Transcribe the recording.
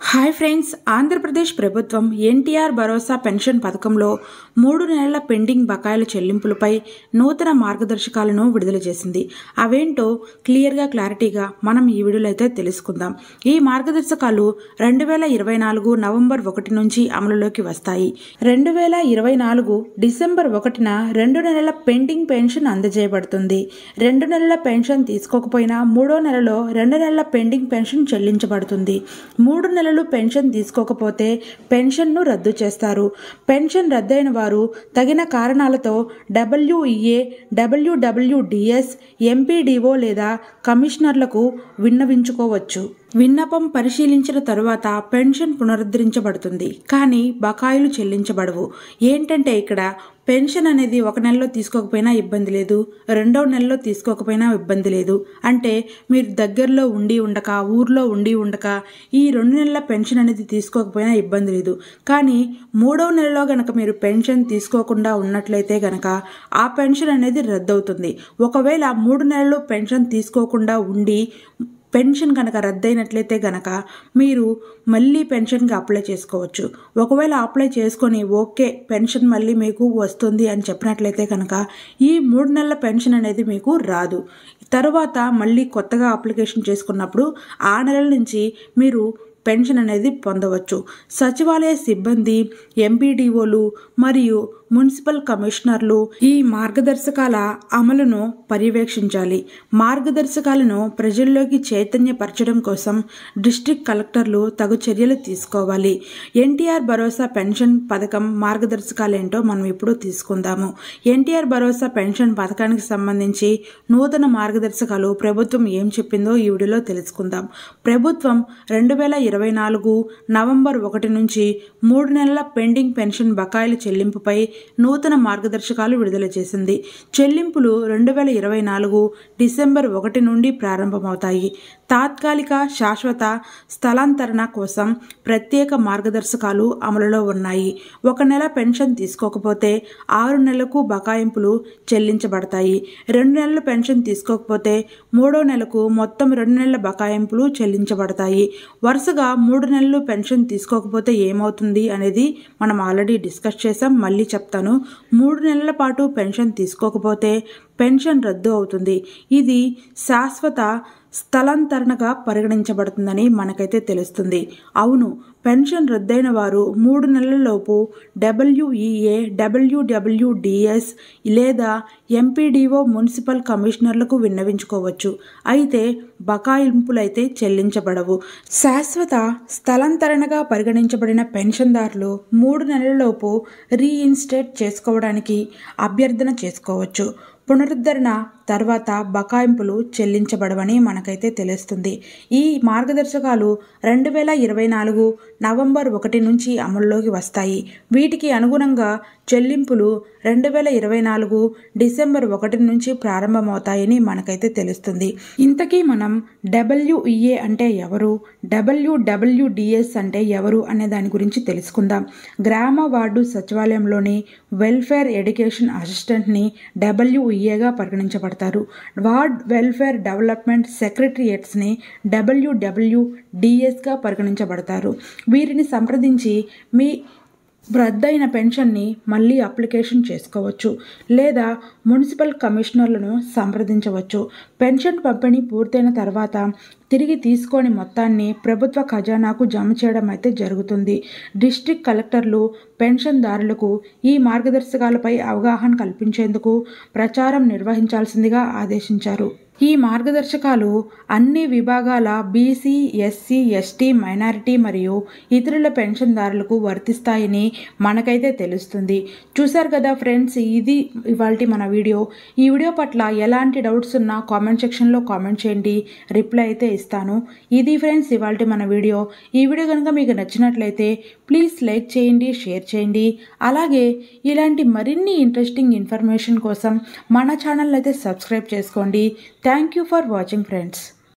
Hi friends, Andhra Pradesh ప్రభుత్వం ఎన్టీఆర్ భరోసా pension పథకంలో 3 నెలల పెండింగ్ బకాయిల చెల్లింపులపై నూతన మార్గదర్శకాలను విడుదల చేసింది. అవేంటో క్లారిటీగా మనం ఈ వీడియోలో అయితే తెలుసుకుందాం. ఈ మార్గదర్శకాలు 2024 నవంబర్ 1 నుంచి అమలులోకి వస్తాయి. 2024 డిసెంబర్ 1న 2 నెలల పెండింగ్ పెన్షన్ అందజేయబడుతుంది. 2 నెలల పెన్షన్ తీసుకోకపోయినా 3వ నెలలో 2 నెలల పెండింగ్ పెన్షన్ చెల్లించబడుతుంది. 3 నెలలు పెన్షన్ తీసుకోకపోతే పెన్షన్ను రద్దు చేస్తారు. పెన్షన్ రద్దయిన వారు తగిన కారణాలతో WEA, WWDS, MPDO లేదా కమిషనర్లకు విన్నవించుకోవచ్చు. విన్నపం పరిశీలించిన తరువాత పెన్షన్ పునరుద్ధరించబడుతుంది, కానీ బకాయిలు చెల్లించబడవు. ఏంటంటే ఇక్కడ పెన్షన్ అనేది 1 నెలలో తీసుకోకపోయినా ఇబ్బంది లేదు, 2వ నెలలో తీసుకోకపోయినా ఇబ్బంది లేదు. అంటే మీరు దగ్గరలో ఉండి ఉండక, ఊర్లో ఉండి ఉండక ఈ 2 నెలల పెన్షన్ అనేది తీసుకోకపోయినా ఇబ్బంది లేదు. కానీ 3వ నెలలో గనక మీరు పెన్షన్ తీసుకోకుండా ఉన్నట్లయితే గనక ఆ పెన్షన్ అనేది రద్దవుతుంది. ఒకవేళ 3 నెలలు పెన్షన్ తీసుకోకుండా ఉండి పెన్షన్ కనుక రద్దయినట్లయితే గనక మీరు మళ్ళీ పెన్షన్కి అప్లై చేసుకోవచ్చు. ఒకవేళ అప్లై చేసుకొని ఓకే పెన్షన్ మళ్ళీ మీకు వస్తుంది అని చెప్పినట్లయితే కనుక ఈ 3 నెలల పెన్షన్ అనేది మీకు రాదు. తర్వాత మళ్ళీ కొత్తగా అప్లికేషన్ చేసుకున్నప్పుడు ఆ నెలల నుంచి మీరు పెన్షన్ అనేది పొందవచ్చు. సచివాలయ సిబ్బంది, MPDOలు మరియు మున్సిపల్ కమిషనర్లు ఈ మార్గదర్శకాల అమలును పర్యవేక్షించాలి. మార్గదర్శకాలను ప్రజల్లోకి చైతన్యపరచడం కోసం డిస్ట్రిక్ట్ కలెక్టర్లు తగు చర్యలు తీసుకోవాలి. ఎన్టీఆర్ భరోసా పెన్షన్ పథకం మార్గదర్శకాలేంటో మనం ఇప్పుడు తీసుకుందాము. ఎన్టీఆర్ భరోసా పెన్షన్ పథకానికి సంబంధించి నూతన మార్గదర్శకాలు ప్రభుత్వం ఏం చెప్పిందో ఈ వీడియోలో తెలుసుకుందాం. ప్రభుత్వం 2024 నవంబర్ 1 నుంచి 3 నెలల పెండింగ్ పెన్షన్ బకాయిల చెల్లింపుపై నూతన మార్గదర్శకాలు విడుదల చేసింది. చెల్లింపులు 2024 డిసెంబర్ 1 నుండి ప్రారంభమవుతాయి. తాత్కాలిక, శాశ్వత స్థలాంతరణ కోసం ప్రత్యేక మార్గదర్శకాలు అమలులో ఉన్నాయి. 1 నెల పెన్షన్ తీసుకోకపోతే 6 నెలలకు బకాయింపులు చెల్లించబడతాయి. 2 నెలల పెన్షన్ తీసుకోకపోతే 3వ నెలకు మొత్తం 2 నెలల బకాయింపులు చెల్లించబడతాయి. వరుసగా 3 నెలలు పెన్షన్ తీసుకోకపోతే ఏమవుతుంది అనేది మనం ఆల్రెడీ డిస్కస్ చేసాం, మళ్ళీ చెప్తాను. 3 నెలల పాటు పెన్షన్ తీసుకోకపోతే పెన్షన్ రద్దు అవుతుంది. ఇది శాశ్వత స్థలాంతరణగా పరిగణించబడుతుందని మనకైతే తెలుస్తుంది. అవును, పెన్షన్ రద్దయిన వారు 3 నెలలలోపు WEA, WWDS లేదా MPDO మున్సిపల్ కమిషనర్లకు విన్నవించుకోవచ్చు. అయితే బకాయింపులైతే చెల్లించబడవు. శాశ్వత స్థలాంతరణగా పరిగణించబడిన పెన్షన్దారులు 3 నెలలలోపు రీఇన్స్టేట్ చేసుకోవడానికి అభ్యర్థన చేసుకోవచ్చు. పునరుద్ధరణ తర్వాత బకాయింపులు చెల్లించబడవని మనకైతే తెలుస్తుంది. ఈ మార్గదర్శకాలు 2024 నవంబర్ 1 నుంచి అమల్లోకి వస్తాయి. వీటికి అనుగుణంగా చెల్లింపులు 2024 డిసెంబర్ 1 నుంచి ప్రారంభమవుతాయని మనకైతే తెలుస్తుంది. ఇంతకీ మనం WEA అంటే ఎవరు, WWDS అంటే ఎవరు అనే దాని గురించి తెలుసుకుందాం. గ్రామ వార్డు సచివాలయంలోని వెల్ఫేర్ ఎడ్యుకేషన్ అసిస్టెంట్ని WEAగా పరిగణించబడతారు. వార్డ్ వెల్ఫేర్ డెవలప్మెంట్ సెక్రటరియేట్స్ని WWDSగా పరిగణించబడతారు. వీరిని సంప్రదించి మీ రద్దయిన పెన్షన్ని మళ్ళీ అప్లికేషన్ చేసుకోవచ్చు లేదా మున్సిపల్ కమిషనర్లను సంప్రదించవచ్చు. పెన్షన్ పంపిణీ పూర్తయిన తర్వాత తిరిగి తీసుకొని మొత్తాన్ని ప్రభుత్వ ఖజానాకు జమ చేయడం అయితే జరుగుతుంది. డిస్ట్రిక్ట్ కలెక్టర్లు పెన్షన్దారులకు ఈ మార్గదర్శకాలపై అవగాహన కల్పించేందుకు ప్రచారం నిర్వహించాల్సిందిగా ఆదేశించారు. ఈ మార్గదర్శకాలు అన్ని విభాగాల BC, SC, ST, మైనారిటీ మరియు ఇతరుల పెన్షన్దారులకు వర్తిస్తాయని మనకైతే తెలుస్తుంది. చూశారు కదా ఫ్రెండ్స్, ఇది ఇవాల్టి మన వీడియో. ఈ వీడియో పట్ల ఎలాంటి డౌట్స్ ఉన్నా కామెంట్ సెక్షన్లో కామెంట్ చేయండి, రిప్లై అయితే ఇస్తాను. ఇది ఫ్రెండ్స్ ఇవాల్టి మన వీడియో. ఈ వీడియో కనుక మీకు నచ్చినట్లయితే ప్లీజ్ లైక్ చేయండి, షేర్ చేయండి. అలాగే ఇలాంటి మరిన్ని ఇంట్రెస్టింగ్ ఇన్ఫర్మేషన్ కోసం మన ఛానల్ అయితే సబ్స్క్రైబ్ చేసుకోండి. Thank you for watching friends.